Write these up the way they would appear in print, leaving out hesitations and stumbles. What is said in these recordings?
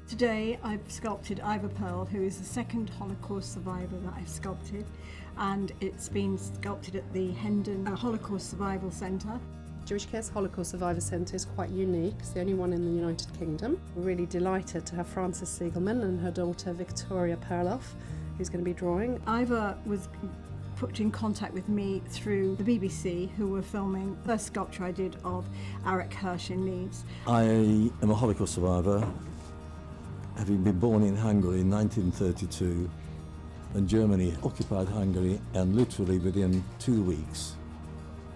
Today I've sculpted Ivor Perl, who is the second Holocaust survivor that I've sculpted, and it's been sculpted at the Hendon Holocaust Survival Centre. Jewish Care's Holocaust Survivor Centre is quite unique. It's the only one in the United Kingdom. We're really delighted to have Frances Segelman and her daughter Victoria Perloff, who's going to be drawing. Ivor was put in contact with me through the BBC, who were filming the first sculpture I did of Arik Hirsch in Leeds. I am a Holocaust survivor, having been born in Hungary in 1932, and Germany occupied Hungary, and literally within 2 weeks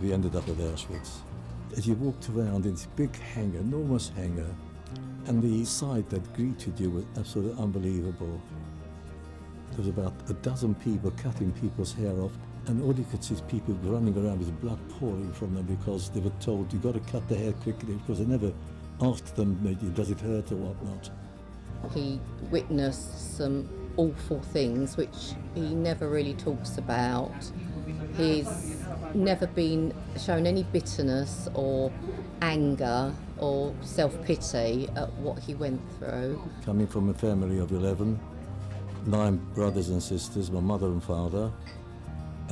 we ended up at Auschwitz. As you walked around in this big hangar, enormous hangar, and the sight that greeted you was absolutely unbelievable. There was about a dozen people cutting people's hair off, and all you could see is people running around with blood pouring from them because they were told, you've got to cut the hair quickly, because they never asked them, does it hurt or whatnot. He witnessed some awful things which he never really talks about. He's never been shown any bitterness or anger or self-pity at what he went through. Coming from a family of 11, 9 brothers and sisters, my mother and father,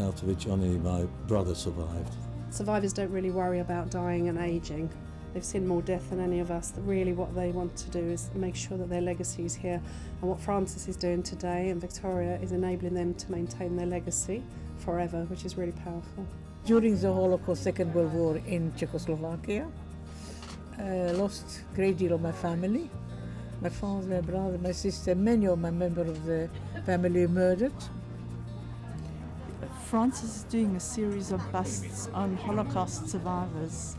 out of which only my brother survived. Survivors don't really worry about dying and ageing. They've seen more death than any of us. Really what they want to do is make sure that their legacy is here. And what Frances is doing today and Victoria is enabling them to maintain their legacy forever, which is really powerful. During the Holocaust, Second World War in Czechoslovakia, lost a great deal of my family. My father, my brother, my sister, many of my members of the family murdered. Frances is doing a series of busts on Holocaust survivors,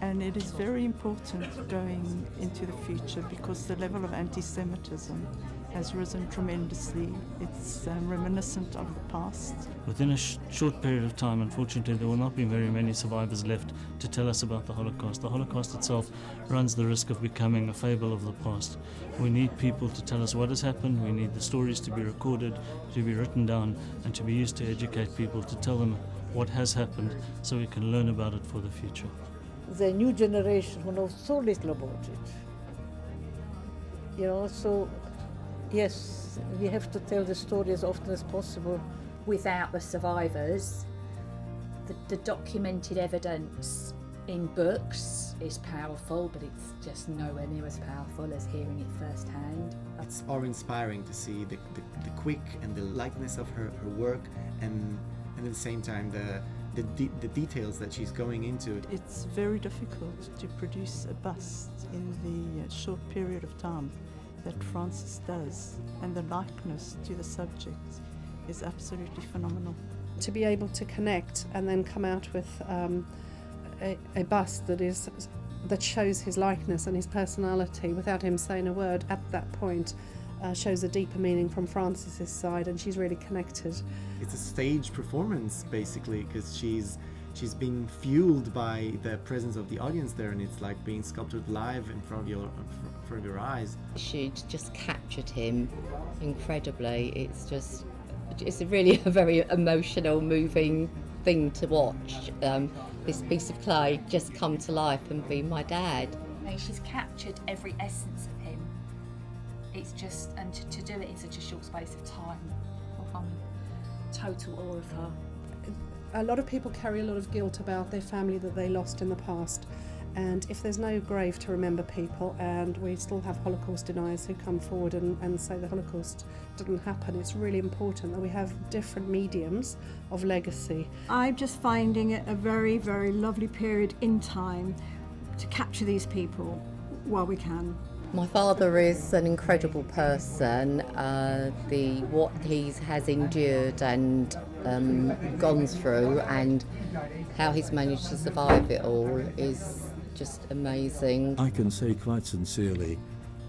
and it is very important going into the future because the level of anti-Semitism has risen tremendously. It's reminiscent of the past. Within a short period of time, unfortunately, there will not be very many survivors left to tell us about the Holocaust. The Holocaust itself runs the risk of becoming a fable of the past. We need people to tell us what has happened. We need the stories to be recorded, to be written down, and to be used to educate people, to tell them what has happened so we can learn about it for the future. The new generation who knows so little about it. So yes, we have to tell the story as often as possible. Without the survivors, the documented evidence in books is powerful, but it's just nowhere near as powerful as hearing it firsthand. It's awe-inspiring to see the quick and the lightness of her work, and at the same time the details that she's going into. It's very difficult to produce a bust in the short period of time that Frances does, and the likeness to the subject is absolutely phenomenal. To be able to connect and then come out with a bust that shows his likeness and his personality without him saying a word at that point shows a deeper meaning from Frances's side, and she's really connected. It's a stage performance basically, because she's being fueled by the presence of the audience there, and it's like being sculpted live in front of your eyes. She just captured him incredibly. It's really a very emotional, moving thing to watch. This piece of clay just come to life and be my dad. She's captured every essence of him. It's just, and to do it in such a short space of time, I'm total awe of her. A lot of people carry a lot of guilt about their family that they lost in the past, and if there's no grave to remember people, and we still have Holocaust deniers who come forward and say the Holocaust didn't happen, it's really important that we have different mediums of legacy. I'm just finding it a very, very lovely period in time to capture these people while we can. My father is an incredible person. What he has endured and gone through, and how he's managed to survive it all, is just amazing. I can say quite sincerely,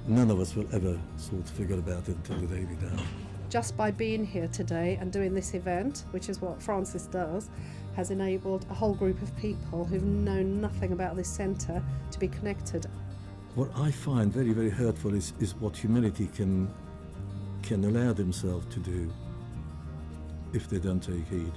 none of us will ever sort of forget about it until the day we die. Just by being here today and doing this event, which is what Frances does, has enabled a whole group of people who've known nothing about this centre to be connected. What I find very, very hurtful is what humanity can allow themselves to do if they don't take heed.